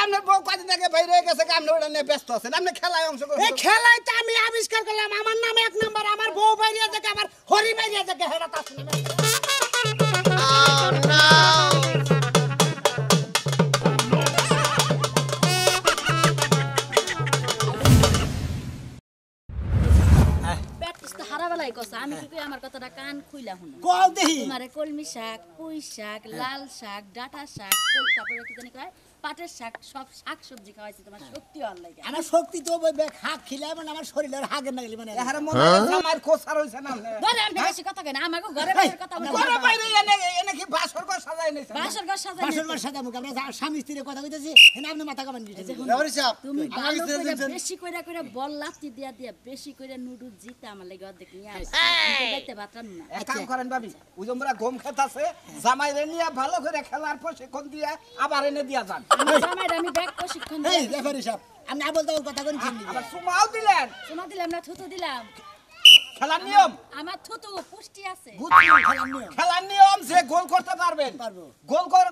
আপনার বউ কদিন আগে বাইরে হয়ে গেছে আপনি ওটা নিয়ে ব্যস্ত আছেন আপনি খেলায় অংশ এই খেলায় তো আমি আবিষ্কার করলাম আমার নামে এক নাম্বার আমার বউ বাইরিয়া থেকে আমার হরি বাইরিয়া থেকে হেরা তাস আমি কি আমার কথাটা কান খুইলা শুনো কও দেহি তোমারে কলমি শাক পুঁই শাক লাল শাক ডাঁটা শাক তারপরে কি জানি কয় পাটের শাক সব শাক সবজি খাওয়াইছি তোমার শক্তি হল লাগে আমার শক্তি তো ওই হাগ খিলা মানে আমার শরীরের হাগের নাগলি মানে এহারে মনে হয় আমার কোসার হইছে না ধরে আমি বেশি কথা কই না আমাকে ঘরে বাইরের কথা বলি ঘরে বাইরে এনে কি বাসর ঘর সাজাই নিছে বাসর ঘর সাজাই বাসর ঘর সাজামু আমরা স্বামী স্ত্রীর কথা কইতেছি এনে আপনি মাথা কামান দিতেছি ব্যাপারী সাহেব তুমি ভালো করে বেশি কইরা বল লাফতি দিয়া বেশি কইরা নুডলস জিতে আমার লাগি অর্ধেক নিয়ে আইছি আমি বাইতে বাতরাম না এক কাম করেন ভাবি ওই জমরা গম খেতাছে জামাইরে নিয়া ভালো করে খেলার প্রশিক্ষণ দিয়া আবার এনে দিয়া যান জামাইরে আমি ব্যাগ প্রশিক্ষণ এই ব্যাপারী সাহেব আমি না বলতে ওর কথা কোন চিনি আবার সুমাও দিলেন সোনা দিলাম না থুতু দিলাম খেলার নিয়ম আমার থুতু পুষ্টি আছে খেলার নিয়ম যে গোল করতে পারবেন পারবো গোল কর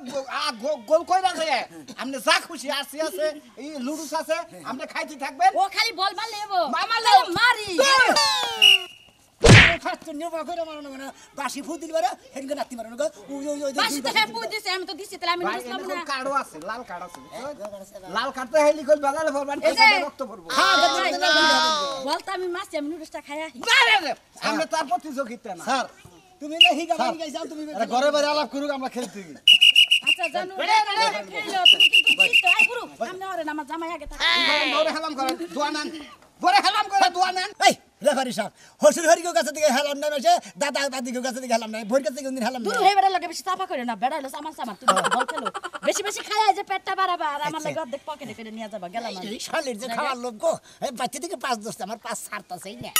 গোল কইরা যায় আপনি যা খুশি আসি আছে এই লুডুস আছে আপনি খাইতে থাকবেন ও খালি বল মারলে হবো মারলে মারি ফাস্ট নির্ভর করে মারনো না বাসি ফু দিল বারে হেনকে রাত্রি মারনো গো ওই ওই ওই বাসি তো হ্যাঁ পুই দিছে আমি তো দিছি তাহলে আমি বুঝলাম না কার্ডও আছে লাল কার্ড আছে লাল কার্ডতে হেলি কল বাজালে ভরবেন রক্ত পড়বে বলতা আমি মাছি আমি নুডলসটা খাইয়া আমরা তার প্রতিযোগিতা না স্যার তুমি না হিগা বানি গাইছাও তুমি ঘরে বাইরে আলাপ করুক আমরা খেলতে গি আচ্ছা জানো খেলো তুমি কিন্তু জিতো আই পুরো সামনে ওরে আমার জামাই আগে থাকে বড় হেলাম করেন দোয়া নেন বড় হেলাম করে দোয়া নেন এই রেফারি সাহেব হসুর হরিকেও কাছে থেকে হেলাম না মেশে দাদা দাদিকেও কাছে থেকে হেলাম না ভোর কাছে কোনদিন হেলাম দূর না হয়ে বেড়া লাগে বেশি চাপা করে না বেড়া হলো আমার সামান তুমি বল খেলো বেশি বেশি খাইয়া যে পেটটা বাড়াবা আর আমার লাগে অর্ধেক পকেটে করে নিয়ে যাবা গেলাম আমি এই শালের যে খাওয়ার লোক গো এই বাচ্চা থেকে 5 দশটা আমার 5 ছাড়তাছেই না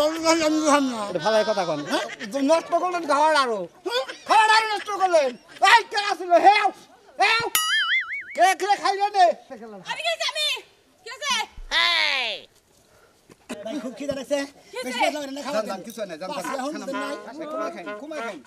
না এটা ভালোই কথা কন হ্যাঁ নষ্ট করলেন খাওয়ার আরো নষ্ট করলেন এই কে আসলো হেও হেও কে কে খাইলে নে আমি গেছি আমি কি আছে খুব খিদে লাগছে বেশি বেলা না খাওয়া জান কিছু না জান খানা কুমাই খাই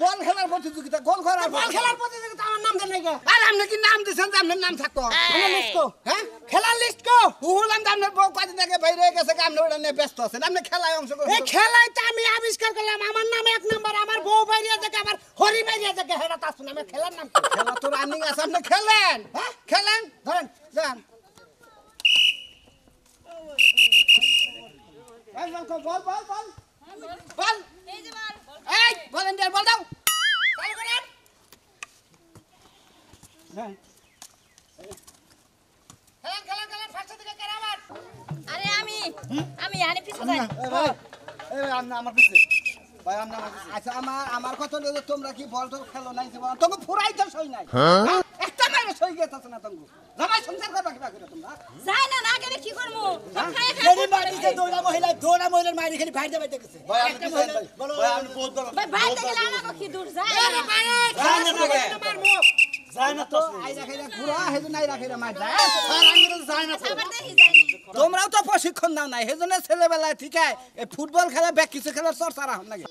বল খেলার প্রতিযোগিতা গোল করার বল খেলার প্রতিযোগিতা আমার নাম দেন নাকি আর আপনি কি নাম দিছেন যে আপনার নাম থাকতো আমার লিস্ট কো হ্যাঁ খেলার লিস্ট কো হুলাম যে আপনার বউ কদিন আগে বাইরে গেছে আপনি ওটা নিয়ে ব্যস্ত আছেন আপনি খেলায় অংশ এই খেলায় তো আমি আবিষ্কার করলাম আমার নাম এক নাম্বার আমার বউ বাইরিয়া থেকে আমার হরি বাইরিয়া থেকে হেরা তাস নামে খেলার নাম কি? খেলা তো রানিং আছে আপনি খেলেন হ্যাঁ? খেলেন ধরেন যান এই বল বল বল বল বল এই যে বল এই ভলান্টিয়ার বল দাও চালু করেন খেলান খেলান খেলান ফার্স্ট থেকে কেরাবার আরে আমি আনি পিছে যাই এই আমার পিছে ভাই আমরা আচ্ছা আমার কথা হলো যে তোমরা কি বল তো খেলো নাই যে তোকে ফুরাইতে সই নাই হ্যাঁ? একটা মাইরে সই গেছে না তুমি জামাই সংসার করবা কি করে তোমরা যাই না না গেলে কি করব খাই খেলি মাটিতে দৌড়া মহিলার মারি খালি ভাই দেবে দেখেছে ভাই আপনি বলো ভাই আপনি বহুত বলো ভাই ভাই থেকে লাগা কি দূর যায় আরে ভাই যায় না তোকে যায় না তো আই রাখাইরা ঘুরা হেজু নাই রাখাইরা মার যায় স্যার আমি তো যায় না তো আবার দেখি যাই তোমরাও তো প্রশিক্ষণ দাও নাই হেজন্য ছেলেবেলায় ঠিক আছে এই ফুটবল খেলা ব্যাক কিছু খেলার চর্চা রাখুন নাকি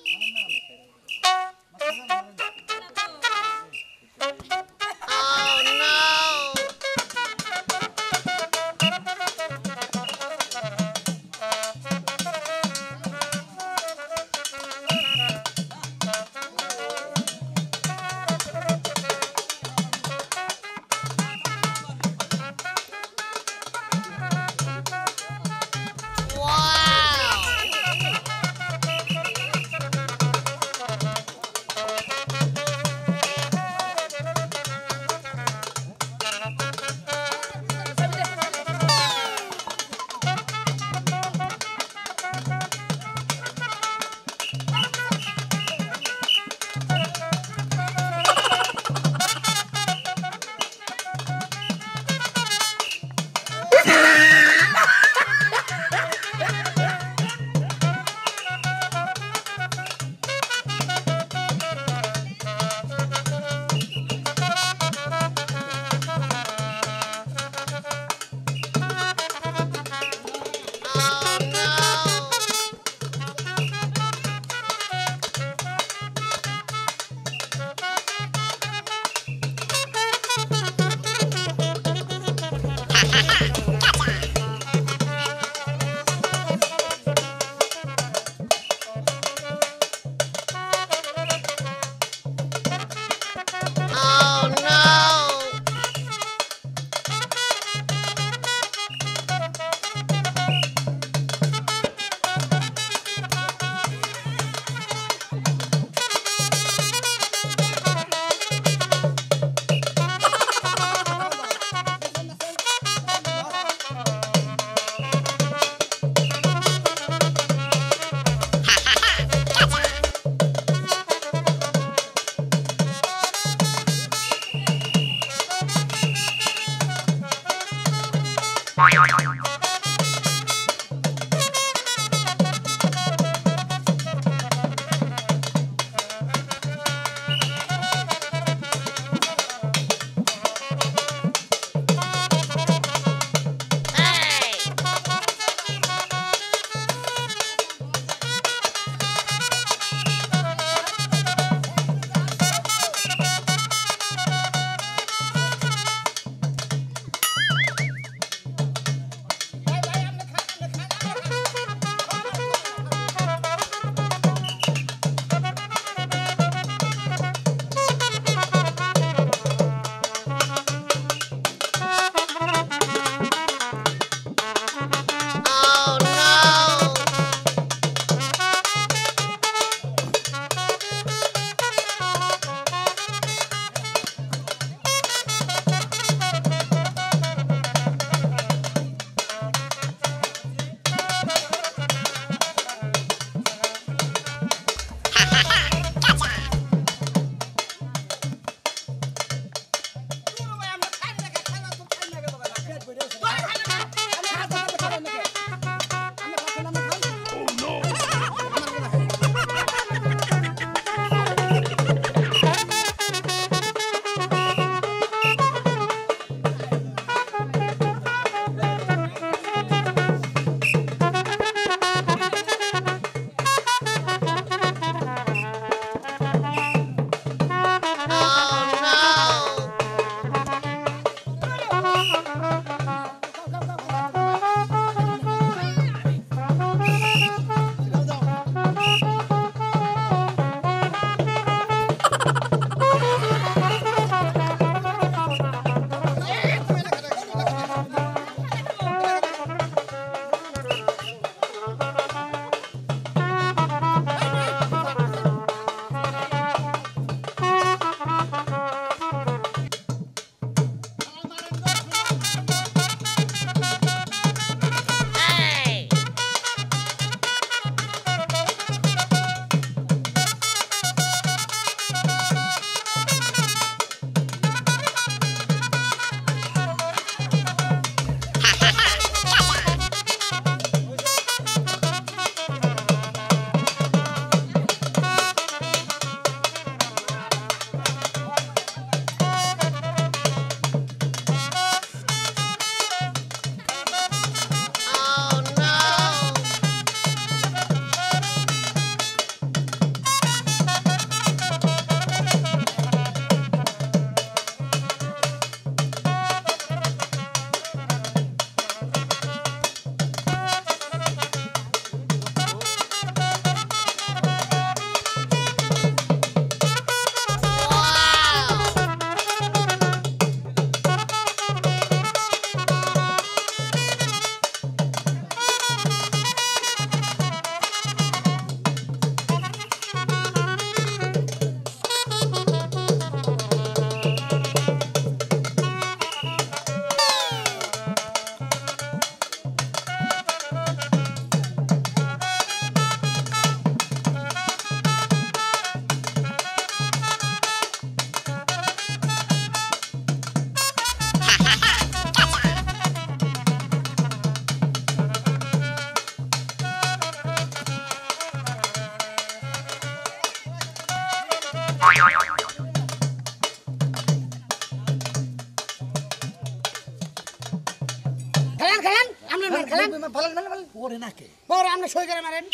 পরে নাকি পরে আমরা সই করে মারেন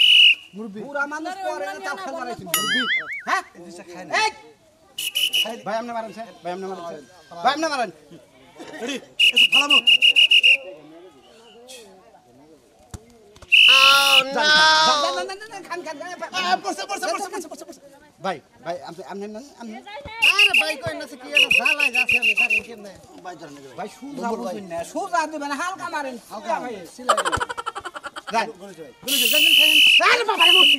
পুরা মানুষ পরে তাও খেল মারাইছি হ্যাঁ এই ভাই আপনি মারেন স্যার ভাই আপনি মারেন ভাই আপনি মারেন রেডি একটু ফালামো পড়ছে পড়ছে পড়ছে পড়ছে পড়ছে ভাই ভাই আপনি না আপনি আরে ভাই কই না কি এলো জ্বালাই যাচ্ছে আমি জানি কেমনে ভাই ধরেন ভাই সুজা বুঝুন না সুজা দিবেন হালকা মারেন হালকা ভাই সিলাই যান গুলো যান খাইন আরে বাবা রে মুতি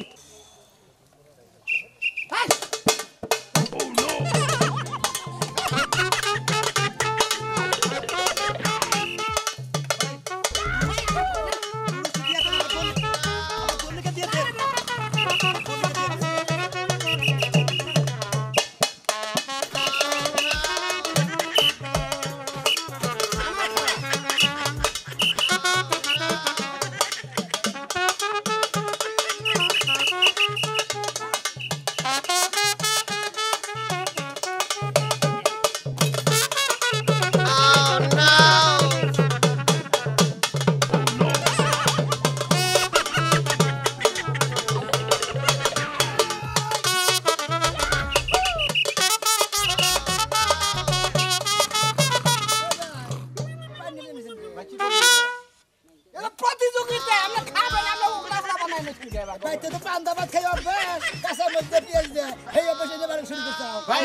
এটা প্রতিযোগিতা আমরা খাবেন আমরা উগলা বানাই না কি দেবা ভাই তো পান্তা ভাত খাই হবে কাঁচা মধ্যে পেঁয়াজ দে হেই বসে দেবার শুরু করতে ভাই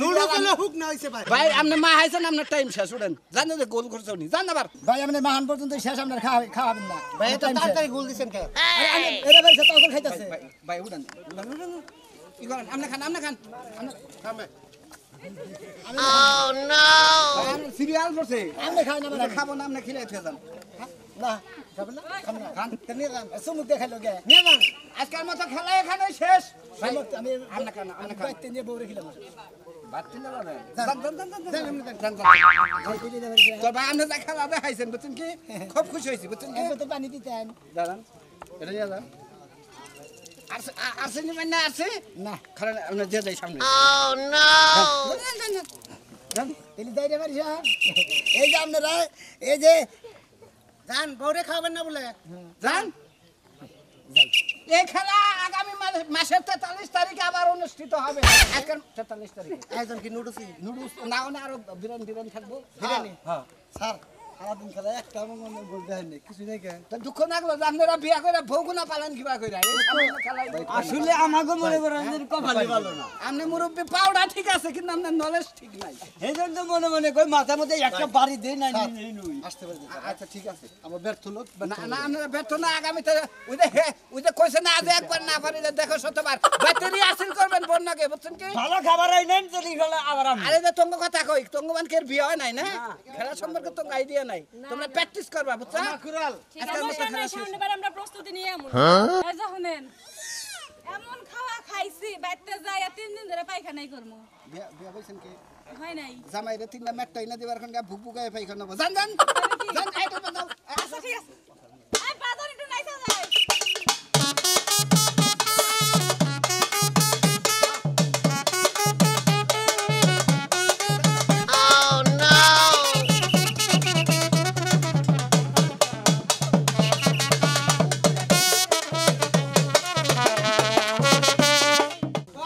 নুডু গুলো হুক না হইছে ভাই ভাই আপনি মা হাইছেন আপনার টাইম শেষ উঠেন জানেন যে গোল করছো নি জান আবার ভাই আপনি মাহান পর্যন্ত শেষ আপনার খাওয়াবেন না ভাই এত তাড়াতাড়ি গোল দিছেন কে এরা ভাই তখন খাইতাছে ভাই ভাই উঠেন উঠেন কি করেন আপনি খান আপনি খান খামে ভাই আপনি সিরিয়াল করছে আপনি খাই না আমরা খাবো না আপনি খেলে খেয়ে যান না খাবেন না খাবেন না খান তেমনি খান সুমুক দেখাইলো গে নিয়ে যান আজকের মতো খেলা এখানে শেষ ভাই আমি আপনি খান আপনি খান বাইতে নিয়ে বউরে খেলাম বাতি না যাবেন যান যান যান যান যান তো ভাই আপনি যা খেলা দেখাইছেন বুঝছেন কি খুব খুশি হয়েছি বুঝছেন কি তো পানি দিতেন দাঁড়ান এটা নিয়ে যান আসেনি মানে আসে না খারাপ আপনি দিয়ে যাই সামনে তেলি দাই রে মারিস এই যে আপনারা এই যে জান বউরে খাবেন না বলে যান এই খেলা আগামী মাসের 43 তারিখে আবার অনুষ্ঠিত হবে আজকের 43 তারিখে একজন কি নুডলস নুডলস না না আরো বিরিয়ানি থাকবো বিরিয়ানি হ্যাঁ স্যার সারাদিন খেলা একটা আমার মনে বলতে হয় না কিছু নেই কেন তো দুঃখ লাগলো যে আপনারা বিয়া করে ভৌগুনা পালন কিবা কইরা এই সামনে খেলাই আসলে আমাকে মনে করেন যে কপালই ভালো না আপনি মুরব্বি পাউডা ঠিক আছে কিন্তু আপনার নলেজ ঠিক নাই এইজন তো মনে মনে কই মাথার মধ্যে একটা বাড়ি দেই না নুই আসতে পারে আচ্ছা ঠিক আছে আমার ব্যর্থ লোক না না আপনারা ব্যর্থ না আগামীতে ওই যে কইছে না আজ একবার না পারিলে দেখো শতবার ব্যাটারি হাসিল করবেন বন্যাকে বুঝছেন কি ভালো খাবার আই নেন চলি গেলে আবার আমি আরে যে তঙ্গ কথা কই তঙ্গবানকে বিয়ে হয় নাই না খেলা সম্পর্কে তো আইডিয়া নাই তোমরা প্র্যাকটিস করবা বুঝছো কুরাল আজকের মতো খেলা শেষ সামনেবার আমরা প্রস্তুতি নিয়ে এমন এই যে শুনেন এমন খাওয়া খাইছি বাইতে যাই 3 দিন ধরে পায়খানাই করমু বিয়া বিয়া বলছেন কি হয় নাই জামাইরে তিনটা ম্যাটটা ইনা দিবার খান ভুক ভুকায় পাইখানা জান জান জান আইটো বাজাও আচ্ছা ঠিক আছে এই বাজার একটু নাইসা যায়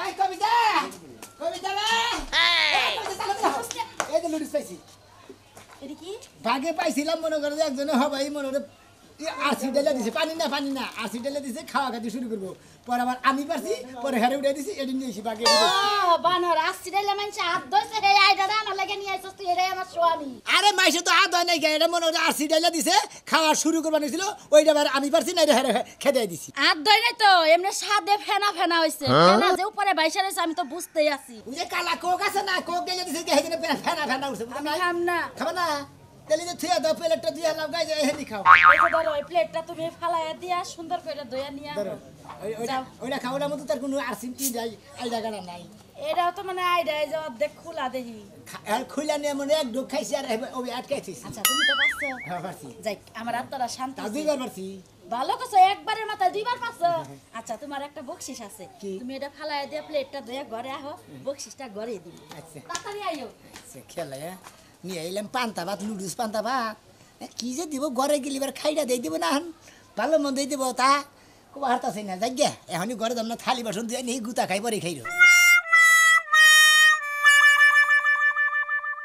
ওই কবিতা কবিতা রে এই যে নুডলস পাইছি এটা কি ভাগে পাইছিলাম মনে করে যে একজনে হবাই মনে করে আশি ডেলে দিছে পানি না আশি ডেলে দিছে খাওয়া খাতে শুরু করবো পরে আবার আমি পারছি পরে হেরে উঠে দিছি এদিন নিয়েছি বাকি ও বানর আসছিলা মানুষ হাত ধইছে হে আইডাটা না লাগে নিয়ে আইছস তুই এটাই আমার স্বামী আরে মাইসে তো আদ হয় নাই এটা মনে করে আশি ডেলে দিছে খাওয়া শুরু করবার নিয়েছিল ওইটা আবার আমি পারছি না এটা হেরে খেতে দিছি হাত ধই নাই তো এমনি সাদে ফেনা ফেনা হইছে ফেনা যে উপরে বাইসা রইছে আমি তো বুঝতেই আছি ওই যে কালা কোক আছে না কোক ডেলে দিছে হেদিনে ফেনা উঠছে বুঝলি আমি খাম না খাবে না তাহলে যে থুয়া দাও প্লেটটা দিয়ে লাভ গাই যায় হেদি খাও এই যে ধরো এই প্লেটটা তুমি ফালাইয়া দিয়া সুন্দর করে ধুইয়া নিয়া ধরো ওইটা খাওয়ার মতো তার কোনো আরসিম কি যাই আইডা গানা নাই এটাও তো মানে আইডাই যে অর্ধেক খোলা দেখি আর খুইলা নিয়ে মনে এক ডোক খাইছি আর ওই আটকাইছিস আচ্ছা তুমি তো পাচ্ছ হ্যাঁ পারছি যাই আমার আত্মারা শান্তি তা আছে। দুইবার পারছি ভালো করছো একবারের মাথায় দুইবার পাচ্ছ আচ্ছা তোমার একটা বকশিস আছে কি? তুমি এটা ফালাইয়া দিয়া প্লেটটা ধুইয়া ঘরে আহো বকশিসটা ঘরে দিবি আচ্ছা তাড়াতাড়ি আইও আচ্ছা খেলা নিয়ে এলাম পান্তা ভাত লুডুস পান্তা ভাত কি যে দিব ঘরে গেলি এবার খাইটা দিয়ে দিব না এখন ভালো মন দিয়ে দিব তা খুব হারতাছি না যাই গে এখনই ঘরে দাম না থালি বাসন দিয়ে নিয়ে গুতা খাই পরে খাইরো